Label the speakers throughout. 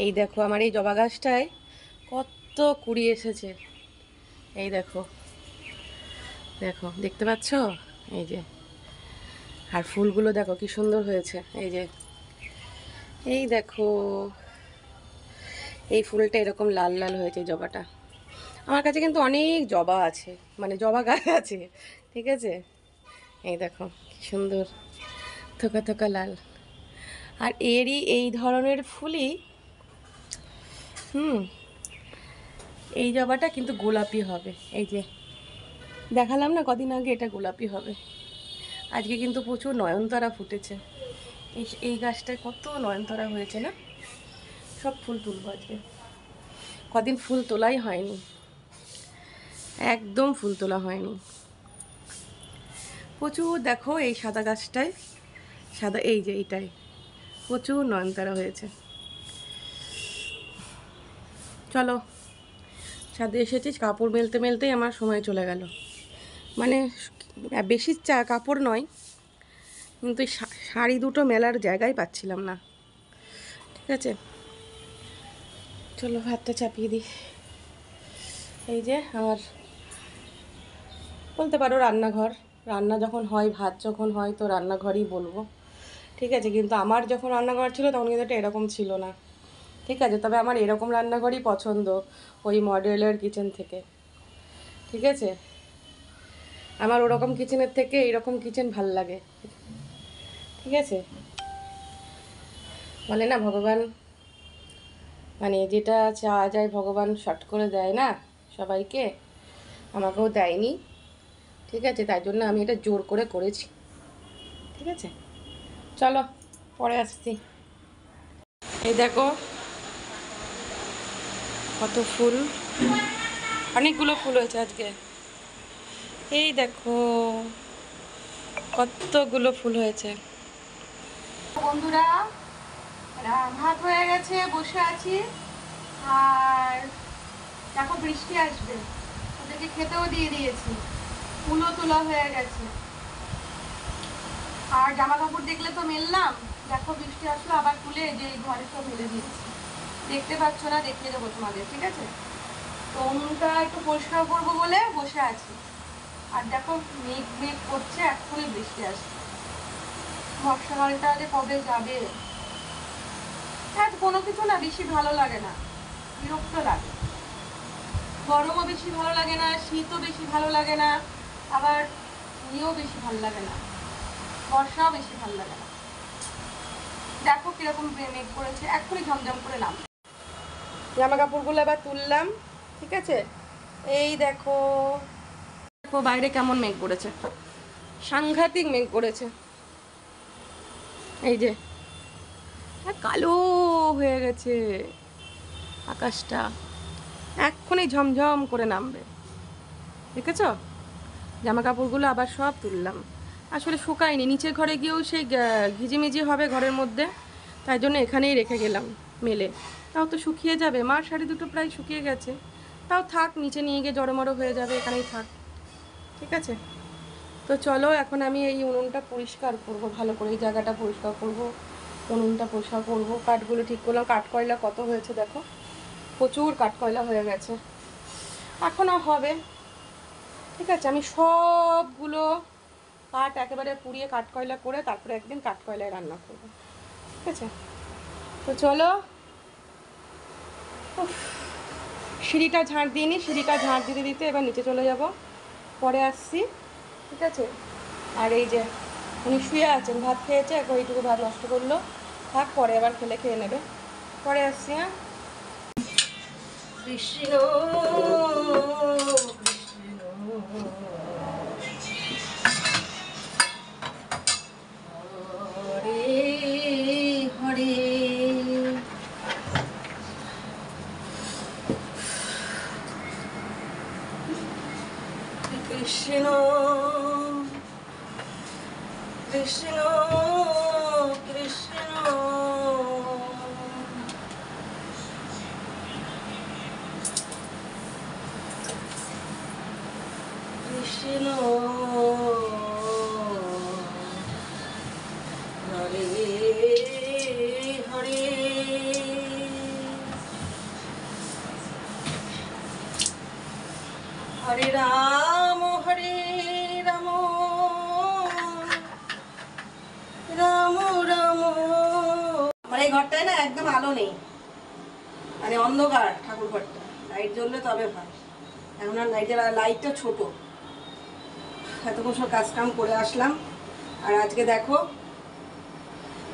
Speaker 1: এই দেখো আমার এই জবা গাছটায় কত কুড়ি এসেছে। এই দেখো, দেখো দেখতে পাচ্ছ? এই যে, আর ফুলগুলো দেখো কি সুন্দর হয়েছে। এই যে, এই দেখো, এই ফুলটা এরকম লাল লাল হয়েছে জবাটা। আমার কাছে কিন্তু অনেক জবা আছে, মানে জবা গাছ আছে, ঠিক আছে। এই দেখো কি সুন্দর থোকা থোকা লাল। আর এরই এই ধরনের ফুলই এই জবাটা কিন্তু গোলাপি হবে। এই যে দেখালাম না কদিন আগে, এটা গোলাপি হবে। আজকে কিন্তু প্রচুর নয়নতারা ফুটেছে। এই গাছটায় কত নয়নতারা হয়েছে না। সব ফুল তুলবো আজকে, কদিন ফুল তোলাই হয়নি, একদম ফুল তোলা হয়নি। প্রচুর দেখো এই সাদা গাছটায়, সাদা এই যে এইটাই প্রচুর নয়নতারা হয়েছে। চলো, ছাদে এসেছি, কাপড় মেলতে মেলতেই আমার সময় চলে গেল। মানে বেশি কাপড় নয়, কিন্তু শাড়ি দুটো মেলার জায়গায় পাচ্ছিলাম না। ঠিক আছে, চলো ভাতটা চাপিয়ে দিই। এই যে আমার বলতে পারো রান্নাঘর, রান্না যখন হয়, ভাত যখন হয়, তো রান্নাঘরই বলবো। ঠিক আছে, কিন্তু আমার যখন রান্নাঘর ছিল তখন কিন্তু এটা এরকম ছিল না। ঠিক আছে, তবে আমার এরকম রান্নাঘরই পছন্দ, ওই মডেলের কিচেন থেকে। ঠিক আছে, আমার ওরকম কিচেনের থেকে এইরকম কিচেন ভাল লাগে। ঠিক আছে, বলে না ভগবান, মানে যেটা চাওয়া যায় ভগবান শর্ট করে দেয় না সবাইকে, আমাকেও দেয়নি। ঠিক আছে, তাই জন্য আমি এটা জোর করে করেছি। ঠিক আছে, চলো পরে আসছি। এই দেখো কত ফুল, অনেকগুলো ফুল হয়েছে আজকে। এই দেখো কতগুলো ফুল হয়েছে। বন্ধুরা, ভাত হয়ে গেছে, বসে আছি। আর দেখো বৃষ্টি আসবে, ওদেরকে খেতেও দিয়ে দিয়েছি, ফুলও তোলা হয়ে গেছে। আর জামা কাপড় দেখলে তো মেললাম, দেখো বৃষ্টি আসলো আবার তুলে যে এই ঘরে সব মেলে দিয়েছি। দেখতে পাচ্ছ না, দেখিয়ে দেবো তোমাদের। ঠিক আছে, তো উনুনটা একটু পরিষ্কার করবো বলে বসে আছি। আর দেখো মেঘ মেঘ করছে, এক্ষুনি বৃষ্টি আসছে। বর্ষাকালটা যে কবে যাবে। হ্যাঁ, কোনো কিছু না বেশি ভালো লাগে না, বিরক্ত লাগে। গরমও বেশি ভালো লাগে না, শীতও বেশি ভালো লাগে না, আবার ইয়েও বেশি ভালো লাগে না, বর্ষাও বেশি ভালো লাগে না। দেখো কিরকম মেঘ করেছে, এক্ষুনি ঝমঝম করে নাম। জামা কাপড়গুলো এবার তুললাম। ঠিক আছে, এই দেখো, দেখো বাইরে কেমন মেঘ করেছে, সাংঘাতিক মেঘ করেছে। এই যে কালো হয়ে গেছে আকাশটা, এক্ষুনি ঝমঝম করে নামবে। দেখেছ, জামা কাপড়গুলো আবার সব তুললাম। আসলে শুকায়নি, নিচের ঘরে গিয়েও সেই ঘিজিমিজি হবে ঘরের মধ্যে, তাই জন্য এখানেই রেখে গেলাম মেলে। তাও তো শুকিয়ে যাবে, মার শাড়ি দুটো প্রায় শুকিয়ে গেছে, তাও থাক, নিচে নিয়ে গিয়ে জড়ো হয়ে যাবে, এখানেই থাক। ঠিক আছে, তো চলো এখন আমি এই উনুনটা পরিষ্কার করব, ভালো করে এই জায়গাটা পরিষ্কার করব, উনুনটা পরিষ্কার করব। কাঠগুলো ঠিক করলাম, কাঠকয়লা কত হয়েছে দেখো, প্রচুর কাঠকয়লা হয়ে গেছে, এখনও হবে। ঠিক আছে, আমি সবগুলো কাঠ একেবারে পুড়িয়ে কাঠকয়লা করে তারপরে একদিন কাঠকয়লায় রান্না করব। ঠিক আছে, তো চলো। সিঁড়িটা ঝাঁট দিইনি, সিঁড়িটা ঝাঁট দিতে দিতে এবার নিচে চলে যাব, পরে আসছি। ঠিক আছে, আর এই যে উনি শুয়ে আছেন, ভাত খেয়েছে, এইটুকু ভাত নষ্ট করলো, থাক, পরে আবার খেয়ে নেবে। পরে আসছি। হ্যাঁ, কৃষ্ণ হরে কৃষ্ণ কৃষ্ণ কৃষ্ণ কৃষ্ণ হরে হরে। হরে রাম রাম রাম। আমার এই ঘরটায় না একদম আলো নেই, মানে অন্ধকার ঠাকুর ঘরটা, লাইট জ্বললে তবে হয়। এখন আর লাইটটা ছোট। এতক্ষণ সব কাজ কাম করে আসলাম, আর আজকে দেখো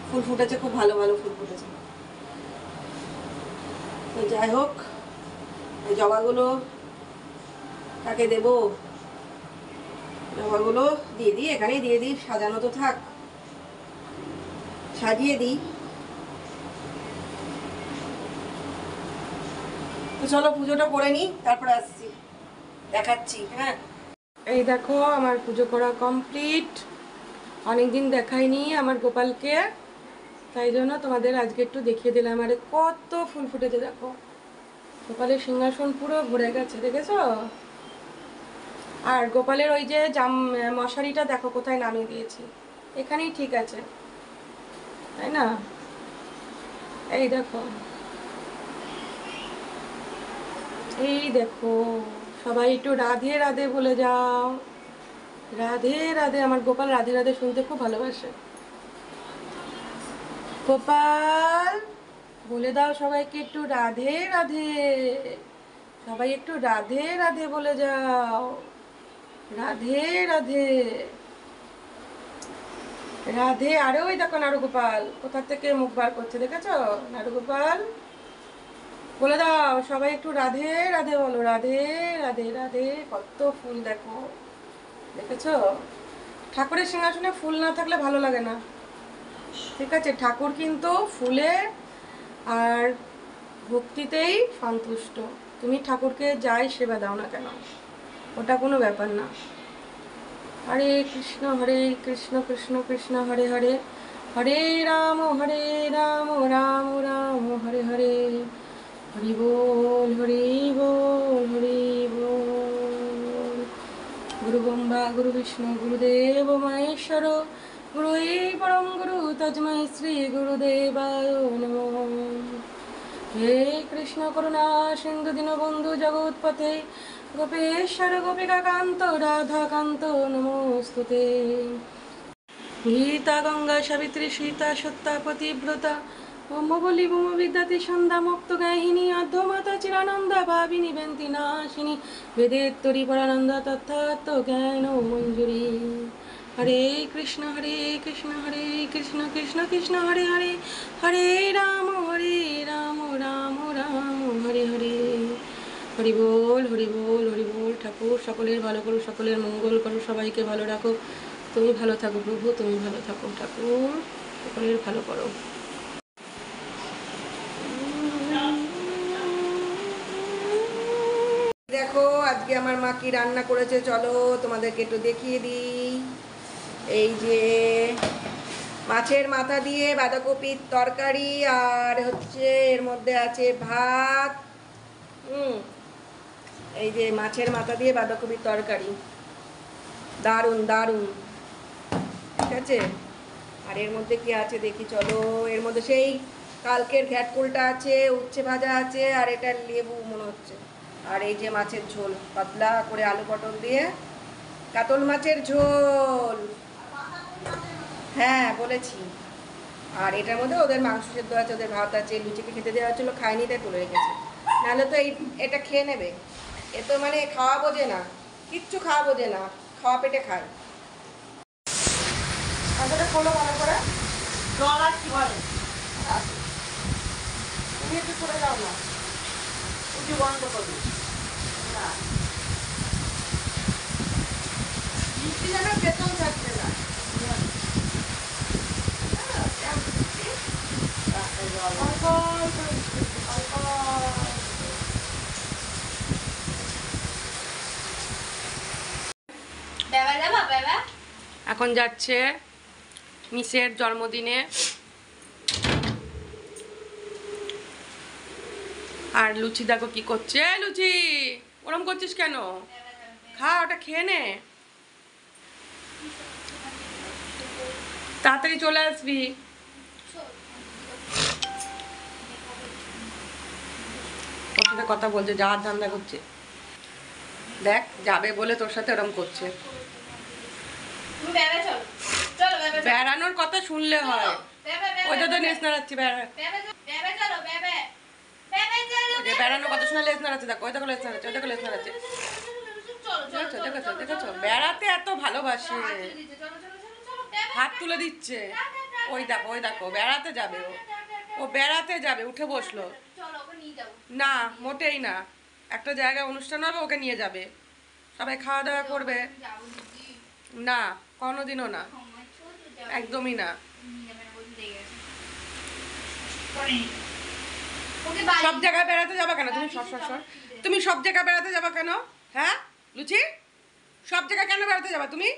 Speaker 1: ফুল ফুটেছে, খুব ভালো ভালো ফুল ফুটেছে। তো যাই হোক, এই জবাগুলো কাকে দেব, জবাগুলো দিয়ে দিই, এখানেই দিয়ে দিই, সাজানো তো থাক, সাজিয়ে দিই। তো চলো পুজোটা করে নিই, তারপরে আসছি, দেখাচ্ছি। হ্যাঁ, এই দেখো আমার পুজো করা কমপ্লিট। অনেকদিন দেখাইনি আমার গোপালকে, তাই জন্য তোমাদের আজকে একটু দেখিয়ে দিলাম। আরে কত ফুল ফুটেছে দেখো, গোপালের সিংহাসন পুরো ভরে গেছে, দেখেছো? আর গোপালের ওই যে মশারিটা দেখো কোথায় নামিয়ে দিয়েছি, এখানেই ঠিক আছে, তাই না? এই দেখো, এই দেখো, সবাই একটু রাধে রাধে বলে যাও, রাধে রাধে। আমার গোপাল রাধে রাধে শুনতে খুব ভালোবাসে। গোপাল বলে দাও সবাইকে একটু রাধে রাধে, সবাই একটু রাধে রাধে বলে যাও, রাধে রাধে রাধে। আরে ওই দেখো নারুগোপাল কোথা থেকে মুখ বার করছে, দেখেছো? নারুগোপাল বলে দাও সবাই একটু রাধে রাধে বলো, রাধে রাধে রাধে। কত ফুল দেখো, দেখেছো? ঠাকুরের সিংহাসনে ফুল না থাকলে ভালো লাগে না, ঠিক আছে? ঠাকুর কিন্তু ফুলে আর ভক্তিতেই সন্তুষ্ট। তুমি ঠাকুরকে যাই সেবা দাও না কেন, ওটা কোনো ব্যাপার না। হরে কৃষ্ণ কৃষ্ণ কৃষ্ণ হরে হরে, হরে রাম রাম রাম হরে হরে। হরি বল হরি বল হরি বল। গুরু ব্রহ্মা গুরু বিষ্ণু গুরুদেব মহেশ্বর, গুরু পরম গুরু তস্मै শ্রী গুরুদেবায় নমঃ। হে কৃষ্ণ করুণা সিন্ধু দীনবন্ধু জগৎপতে, গোপেশ্বর গোপিকা কান্ত রাধাকান্ত নমস্তুতে। গীতা গঙ্গা সাবিত্রী সীতা সত্যা পতিব্রতা, ব্রহ্মবলী ব্রহ্মবিদ্যাতি সন্ধ্যা মুক্ত গাহিনী, অর্ধমাতা চিরানন্দা ভাবিনী বেন্তি নাশিনী, বেদেত্তরী পরানন্দ তথাত্ম জ্ঞান মঞ্জুরি। হরে কৃষ্ণ কৃষ্ণ কৃষ্ণ কৃষ্ণ হরে হরে, হরে রাম রাম রাম হরে হরে। হরি বল হরি বল হরি বল। ঠাকুর সকলের ভালো করো, সকলের মঙ্গল করো, সবাইকে ভালো রাখো। তুমি ভালো থাকো প্রভু, তুমি ভালো থাকো ঠাকুর, সকলের ভালো করো। দেখো আজকে আমার মা কি রান্না করেছে, চলো তোমাদেরকে একটু দেখিয়ে দিই। এই যে মাছের মাথা দিয়ে বাঁধাকপির তরকারি, আর হচ্ছে এর মধ্যে আছে ভাত। এই যে মাছের মাথা দিয়ে বাঁধাকপির তরকারি, দারুণ দারুণ, ঠিক আছে? আর এর মধ্যে কি আছে দেখি চলো। এর মধ্যে সেই কালকের ঘ্যাটকুলটা আছে, উচ্ছে ভাজা আছে, আর এটা লেবু মনে হচ্ছে। আর এই যে মাছের ঝোল, পাতলা করে আলু পটল দিয়ে কাতল মাছের ঝোল। হ্যাঁ বলেছি। আর এটার মধ্যে ওদের মাংস সেদ্ধ আছে, ওদের ভাত আছে, লুচিকে খেতে দেওয়া হচ্ছিলো, খায়নি তাই তুলে রেখেছে, নাহলে তো এটা খেয়ে নেবে। এ তো মানে খাওয়া বোঝে না, কিচ্ছু খাওয়া বোঝে না, খাওয়া পেটে খায়। তারপরে খোলো ভালো করে, জল আর কি বলে, তুমি একটু সরে যাও না, উঠি বন্ধ করবি না, বৃষ্টি যেন বেতন থাকছে না। এখন যাচ্ছে মিসের জন্মদিনে, আর লুচি দেখো কি করছে। লুচি ওরম করছিস কেন? খা, ওটা খেয়ে নে, তাড়াতাড়ি চলে আসবি। ওর সাথে কথা বলছে, যাওয়ার ধান্দা করছে। দেখ যাবে বলে তোর সাথে ওরম করছে।
Speaker 2: তুমি বেবে চলো, চলো বেবে চলো।
Speaker 1: বেড়ানোর কথা শুনলে হয়।
Speaker 2: বেবে বেবে
Speaker 1: ওই তো নেস নাড়াচ্ছি
Speaker 2: বেবে চলো বেবে, বেবে চলো।
Speaker 1: যে বেড়ানোর কথা শুনে লেস নাড়াচ্ছে, দেখো ওই দেখো লেস নাড়াচ্ছে, ওই দেখো লেস নাড়াচ্ছে।
Speaker 2: চলো চলো
Speaker 1: দেখেছো দেখেছো দেখেছো বেড়াতে এত ভালোবাসে, হাত তুলে দিচ্ছে। ওই দেখো বেড়াতে যাবে ও বেড়াতে যাবে, উঠে বসলো।
Speaker 2: চলো ওকে নিয়ে যাবো।
Speaker 1: না মোটেই না, একটা জায়গায় অনুষ্ঠান হবে ওকে নিয়ে যাবে, সবাই খাওয়া দাওয়া করবে।
Speaker 2: যাবো দিদি,
Speaker 1: না কোনোদিনও না,
Speaker 2: আমার ছোট যাবো।
Speaker 1: একদমই না।
Speaker 2: নিয়ে যাবে না বলতে লেগে গেছে। ওকে বাড়ি
Speaker 1: সব জায়গায় বেড়াতে যাবা কেন তুমি? সর সর সর, তুমি সব জায়গায় বেড়াতে যাবা কেন? হ্যাঁ লুচি, সব জায়গায় কেন বেড়াতে যাবা তুমি?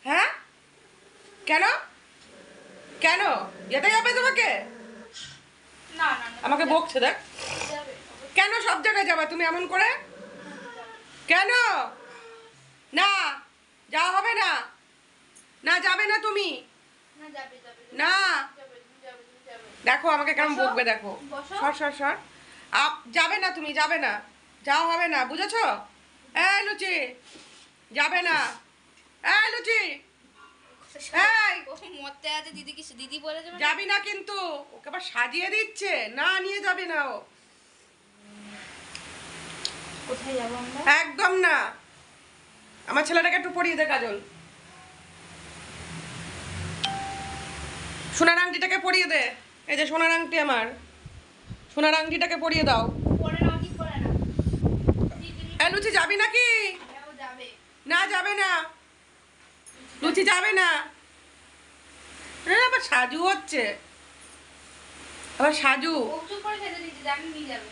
Speaker 1: হ্যাঁ কেন কেন যেতে যাবে তোমাকে?
Speaker 2: না না না
Speaker 1: আমাকে বকছে দেখ।
Speaker 2: যাবে।
Speaker 1: কেন সব জায়গায় যাবা তুমি এমন করে? কেন? না যাওয়া হবে না, না যাবে না তুমি,
Speaker 2: না যাবে যাবে
Speaker 1: না।
Speaker 2: যাবে যাবে যাবে।
Speaker 1: দেখো আমাকে কেমন
Speaker 2: বসো।
Speaker 1: বকবে দেখো।
Speaker 2: বসো।
Speaker 1: সর সর সর, যাবে না তুমি, যাবে না, যাওয়া হবে না, বুঝেছো? এই লুচি যাবে না, এই লুচি, এই
Speaker 2: ও মরতে আছে দিদি, কি দিদি বলে যাবে?
Speaker 1: যাবি না কিন্তু, ওকে আবার সাজিয়ে দিচ্ছে, না নিয়ে যাবে না ও,
Speaker 2: কোথায় যাবো আমরা?
Speaker 1: একদম না। আমার ছেলেটাকে একটু পরিয়ে দে কাজল, সোনার আংটিটাকে পরিয়ে দে। এই যে সোনার আংটি, আমার সোনার আংটিটাকে পরিয়ে দাও।
Speaker 2: পরে না ঠিক করে না। দিদি
Speaker 1: এই লুচি যাবি নাকি?
Speaker 2: ও যাবে।
Speaker 1: না যাবে না, লুচি যাবে না। আবার সাজু হচ্ছে, আবার সাজু।
Speaker 2: ও চুপ করে খেতে দিচ্ছি, আমি নিয়ে যাবে।